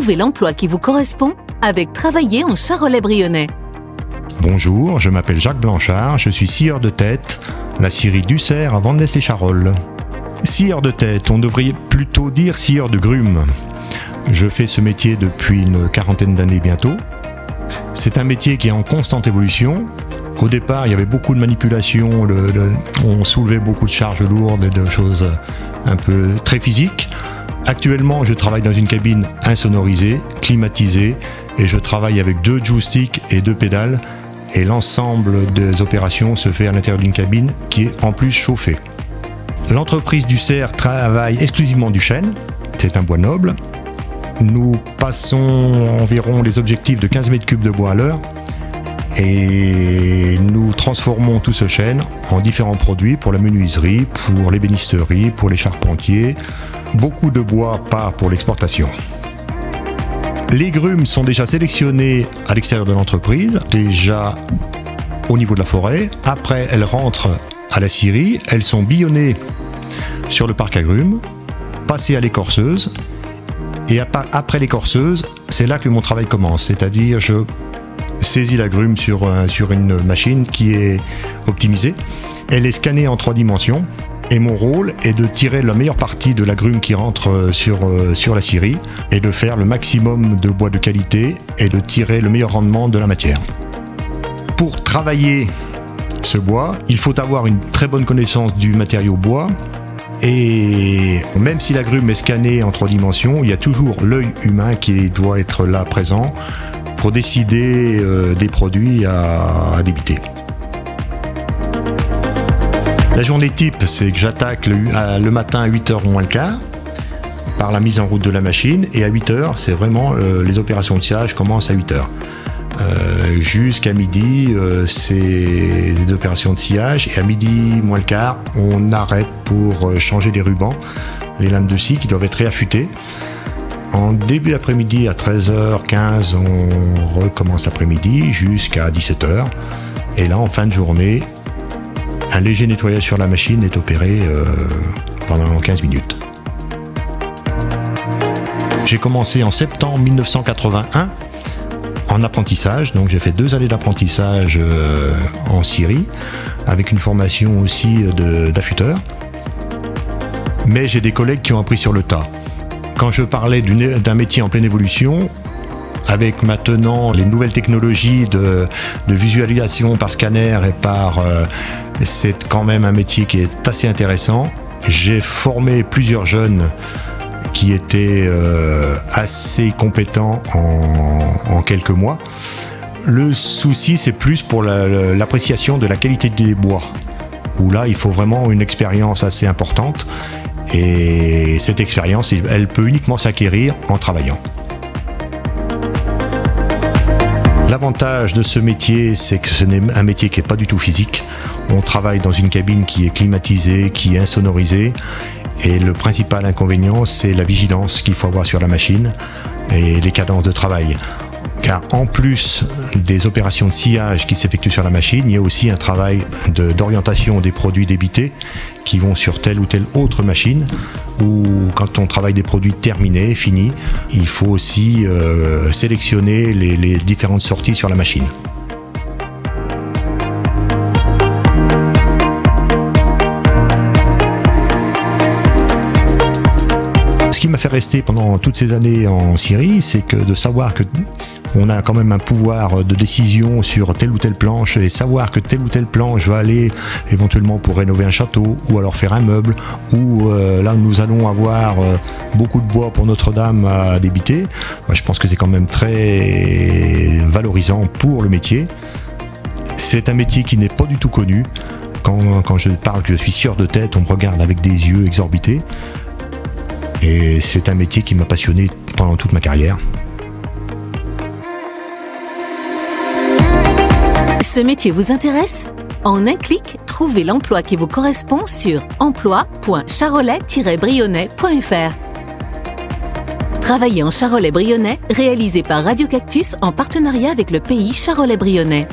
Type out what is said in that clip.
Trouvez l'emploi qui vous correspond avec Travailler en Charolais-Brionnais. Bonjour, je m'appelle Jacques Blanchard, je suis scieur de tête, la scierie d'Ussert à Vandenesse-les-Charolles. Scieur de tête, on devrait plutôt dire scieur de grumes. Je fais ce métier depuis une quarantaine d'années bientôt. C'est un métier qui est en constante évolution. Au départ, il y avait beaucoup de manipulations, on soulevait beaucoup de charges lourdes et de choses un peu très physiques. Actuellement, je travaille dans une cabine insonorisée, climatisée, et je travaille avec 2 joysticks et 2 pédales. Et l'ensemble des opérations se fait à l'intérieur d'une cabine qui est en plus chauffée. L'entreprise d'Ussert travaille exclusivement du chêne, c'est un bois noble. Nous passons environ les objectifs de 15 mètres cubes de bois à l'heure et nous transformons tout ce chêne en différents produits pour la menuiserie, pour l'ébénisterie, pour les charpentiers. Beaucoup de bois part pour l'exportation. Les grumes sont déjà sélectionnées à l'extérieur de l'entreprise, déjà au niveau de la forêt. Après, elles rentrent à la scierie, elles sont billonnées sur le parc à grumes, passées à l'écorceuse. Et après l'écorceuse, c'est là que mon travail commence. C'est-à-dire, je saisis la grume sur une machine qui est optimisée. Elle est scannée en 3 dimensions. Et mon rôle est de tirer la meilleure partie de la grume qui rentre sur la scierie et de faire le maximum de bois de qualité et de tirer le meilleur rendement de la matière. Pour travailler ce bois, il faut avoir une très bonne connaissance du matériau bois. Et même si la grume est scannée en 3 dimensions, il y a toujours l'œil humain qui doit être là présent pour décider des produits à débiter. La journée type, c'est que j'attaque le matin à 8h moins le quart par la mise en route de la machine, et à 8h, c'est vraiment les opérations de sciage commencent à 8h. Jusqu'à midi, c'est des opérations de sciage, et à midi moins le quart, on arrête pour changer les rubans, les lames de scie qui doivent être réaffûtées. En début d'après-midi, à 13h15, on recommence l'après-midi jusqu'à 17h. Et là, en fin de journée, un léger nettoyage sur la machine est opéré pendant 15 minutes. J'ai commencé en septembre 1981 en apprentissage, donc j'ai fait 2 années d'apprentissage en scierie, avec une formation aussi d'affûteur. Mais j'ai des collègues qui ont appris sur le tas. Quand je parlais d'un métier en pleine évolution, avec maintenant les nouvelles technologies de visualisation par scanner et c'est quand même un métier qui est assez intéressant. J'ai formé plusieurs jeunes qui étaient assez compétents en quelques mois. Le souci, c'est plus pour l'appréciation de la qualité des bois, où là, il faut vraiment une expérience assez importante. Et cette expérience, elle peut uniquement s'acquérir en travaillant. L'avantage de ce métier, c'est que ce n'est un métier qui n'est pas du tout physique. On travaille dans une cabine qui est climatisée, qui est insonorisée. Et le principal inconvénient, c'est la vigilance qu'il faut avoir sur la machine et les cadences de travail. Car en plus des opérations de sciage qui s'effectuent sur la machine, il y a aussi un travail d'orientation des produits débités qui vont sur telle ou telle autre machine, ou quand on travaille des produits terminés, finis, il faut aussi sélectionner les différentes sorties sur la machine. Ce qui m'a fait rester pendant toutes ces années en scierie, c'est que de savoir que on a quand même un pouvoir de décision sur telle ou telle planche, et savoir que telle ou telle planche va aller éventuellement pour rénover un château ou alors faire un meuble, ou là nous allons avoir beaucoup de bois pour Notre-Dame à débiter. Moi, je pense que c'est quand même très valorisant pour le métier. C'est un métier qui n'est pas du tout connu. Quand je parle que je suis scieur de tête, on me regarde avec des yeux exorbités. Et c'est un métier qui m'a passionné pendant toute ma carrière. Ce métier vous intéresse ? En un clic, trouvez l'emploi qui vous correspond sur emploi.charolais-brionnais.fr. Travailler en Charolais-Brionnais, réalisé par Radio Cactus en partenariat avec le pays Charolais-Brionnais.